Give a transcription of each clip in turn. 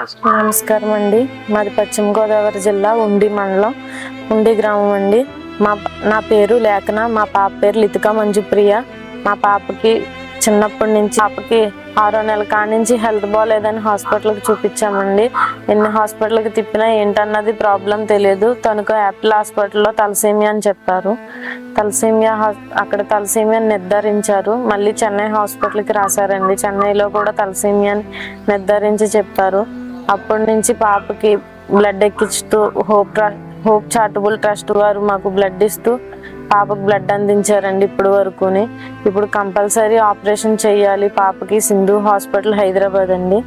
నమస్కారం అండి. మాది పశ్చిమ గోదావరి జిల్లా ఉండి మండలం ఉండి గ్రామం అండి. నా పేరు లేఖన, మా పాప పేరు లితికా మంజుప్రియ. మా పాపకి చిన్నప్పటి నుంచి 6వ నెల కాడి నుంచి హెల్త్ బాగాలేదని హాస్పిటల్కి చూపించామండి. ఎన్ని హాస్పిటల్కి తిప్పినా ఏంటన్నది ప్రాబ్లం తెలియదు. తనకు యాపిల్ హాస్పిటల్లో తలసేమియా అని చెప్పారు. అక్కడ తలసేమియా నిర్ధారించారు. మళ్ళీ చెన్నై హాస్పిటల్కి రాశారండి. చెన్నైలో కూడా తలసేమియా నిర్ధారించి చెప్పారు. అప్పటి నుంచి పాపకి బ్లడ్ ఎక్కిస్తూ హోప్ చారిటబుల్ ట్రస్ట్ వారు మాకు బ్లడ్ ఇస్తూ పాపకు బ్లడ్ అందించారండి ఇప్పుడు కంపల్సరీ ఆపరేషన్ చేయాలి పాపకి. సింధు హాస్పిటల్ హైదరాబాద్ అండి.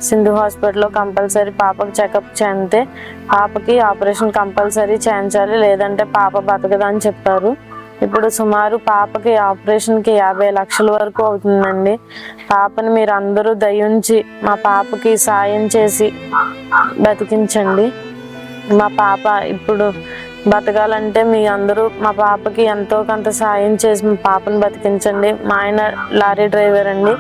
సింధు హాస్పిటల్లో కంపల్సరీ పాపకి చెకప్ చేస్తే పాపకి ఆపరేషన్ కంపల్సరీ చేయించాలి, లేదంటే పాప బతకదు అని చెప్పారు. ఇప్పుడు సుమారు పాపకి ఆపరేషన్కి 50 లక్షల వరకు అవుతుందండి. పాపని మీరు అందరూ దయించి మా పాపకి సాయం చేసి బతికించండి. మా పాప ఇప్పుడు బతకాలంటే మీ అందరూ మా పాపకి ఎంతో కొంత సాయం చేసి మా పాపను బతికించండి. మా ఆయన లారీ డ్రైవర్ అండి.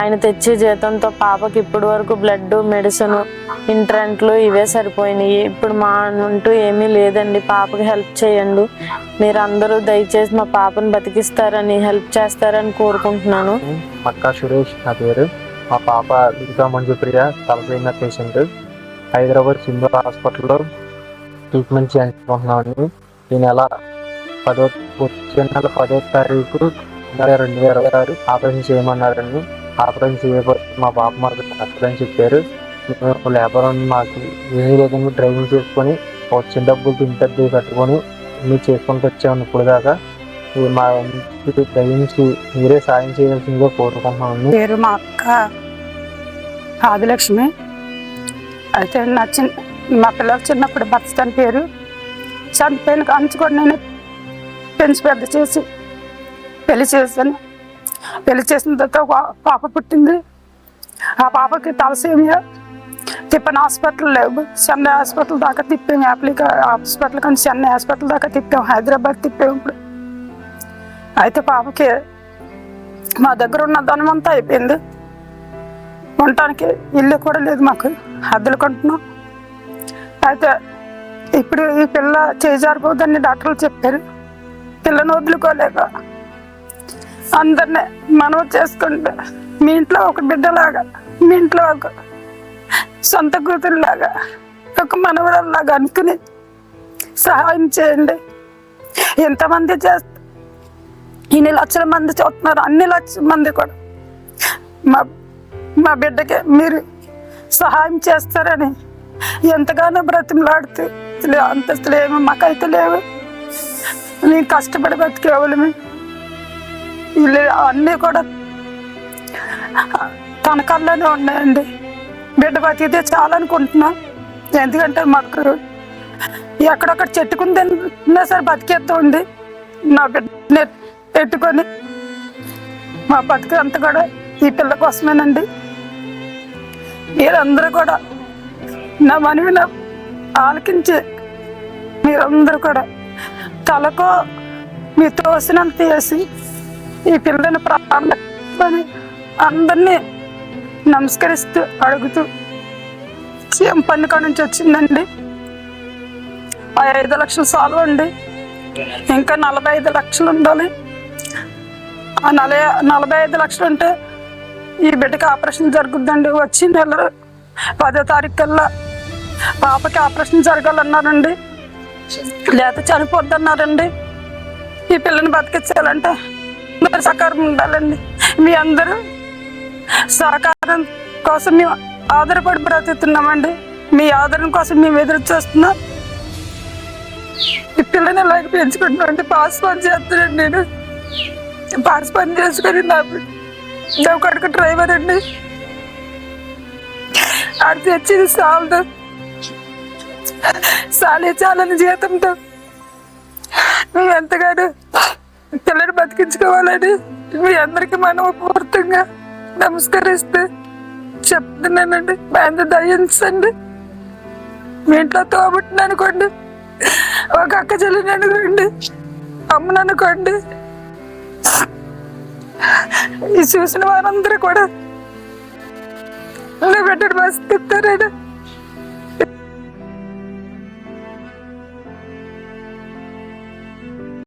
ఆయన తెచ్చే జీతంతో పాపకి ఇప్పటి వరకు బ్లడ్, మెడిసిన్, ఇంట్రెంట్లు ఇవే సరిపోయినాయి. ఇప్పుడు మా అంటూ ఏమీ లేదండి. పాపకి హెల్ప్ చేయండి. మీరు అందరూ దయచేసి మా పాపను బతికిస్తారని, హెల్ప్ చేస్తారని కోరుకుంటున్నాను. మక్కా సురేష్ నా పేరు. మా పాప లితికా మంజుప్రియ తలసేమియా పేషెంట్. హైదరాబాద్ సింధు హాస్పిటల్లో ట్రీట్మెంట్ చేయించుకుంటున్నామండి. ఈ నెల 10వ తారీఖు 2026 ఆపరేషన్ చేయమన్నారండి. ఆపరేషన్ చేయబోతే మా పాప మనకు తప్పదని చెప్పారు. మేము లేబర్ మాకు ఏమీ లేదని డ్రైవింగ్ చేసుకొని వచ్చిన డబ్బులు ఇంటర్వ్యూ కట్టుకొని మీరు చేసుకుంటూ వచ్చాము. ఇప్పుడు దాకా మా డ్రైవింగ్కి మీరే సాయం చేయాల్సిందిగా కోరుకుంటున్నామండి. పేరు మా అక్క ఆదిలక్ష్మి. అయితే మా పిల్లలు చిన్నప్పుడు భర్త చనిపోయారు. చనిపోయిన కాంచుకొని నేను పెంచి పెద్ద చేసి పెళ్లి చేశాను. పెళ్లి చేసిన తర్వాత పాప పుట్టింది. ఆ పాపకి తలసేమియా తిప్పని హాస్పిటల్ లేవు. చెన్నై హాస్పిటల్ దాకా తిప్పాము. యాప్లికా హాస్పిటల్ కానీ చెన్నై హాస్పిటల్ దాకా తిప్పాము. హైదరాబాద్ తిప్పాము. ఇప్పుడు అయితే పాపకి మా దగ్గర ఉన్న ధనం అంతా అయిపోయింది. ఉండటానికి ఇల్లు కూడా లేదు, మాకు అద్దెలు కొంటున్నాం. అయితే ఇప్పుడు ఈ పిల్ల చేజారిపోద్దని డాక్టర్లు చెప్పారు. పిల్లని వదులుకోలేక అందరినీ మనవి చేసుకుంటే మీ ఇంట్లో ఒక బిడ్డలాగా, మీ ఇంట్లో ఒక సొంత కూతురులాగా, ఒక మనవరాల్లాగా అనుకుని సహాయం చేయండి. ఎంతమంది చేస్తారు, ఇన్ని లక్షల మంది చూస్తున్నారు. అన్ని లక్షల మంది కూడా మా బిడ్డకి మీరు సహాయం చేస్తారని ఎంతగానో బ్రతిమలాడుతూ అంతస్తులు ఏమో మాకైతే లేవు. నేను కష్టపడి బతికేవాళ్ళమే. ఇల్లు అన్నీ కూడా తనకల్లోనే ఉన్నాయండి. బిడ్డ బతికితే చాలనుకుంటున్నా. ఎందుకంటే మాకు ఎక్కడొక్కడ చెట్టుకుని తిన్నా సరే బతికేస్తుంది. నా బిడ్డ పెట్టుకొని మా బతుకు అంతా కూడా ఈ పిల్ల కోసమేనండి. మీరందరూ కూడా నా మనవిని ఆలకించి మీరందరూ కూడా తలకో మీ తోసినంత చేసి ఈ పిల్లని ప్రాణాన్ని అందరినీ నమస్కరిస్తూ అడుగుతూ సీఎం పన్నుకా నుంచి వచ్చిందండి. 5 లక్షలు సాల్వ్ అండి. ఇంకా 45 లక్షలు ఉండాలి. ఆ 45 లక్షలు ఉంటే ఈ బిడ్డకి ఆపరేషన్ జరుగుద్దండి. వచ్చి నెల 10వ తారీఖు కల్లా పాపకి ఆపరేషన్ జరగాలన్నారండి. లేకపోతే చనిపోద్దన్నారండి. ఈ పిల్లని బతికించాలంటే అందరు సహకారం ఉండాలండి. మీ అందరూ సహకారం కోసం మేము ఆధారపడి బ్రతుకుతున్నామండి. మీ ఆదరణ కోసం మేము ఎదురు చూస్తున్నాం. ఈ పిల్లని ఇలాగ పెంచుకుంటున్నామండి. పాస్ పని చేస్తున్నాను నేను. పాస్ పని చేసుకొని నా కొడుకు డ్రైవర్ అండి. అది తెచ్చింది చాలదు. చాలని జీతంతో మేము ఎంతగానో పిల్లని బతికించుకోవాలని మీ అందరికీ మనపూర్తంగా నమస్కరిస్తే చెప్తున్నానండి. ఎంత దయించండి. మీ ఇంట్లో తోబుట్టిన అనుకోండి, ఒక అక్క చెల్లిని అనుకోండి, అమ్మను అనుకోండి, ఈ చూసిన వారందరూ కూడా బిడ్డను బతికిస్తారని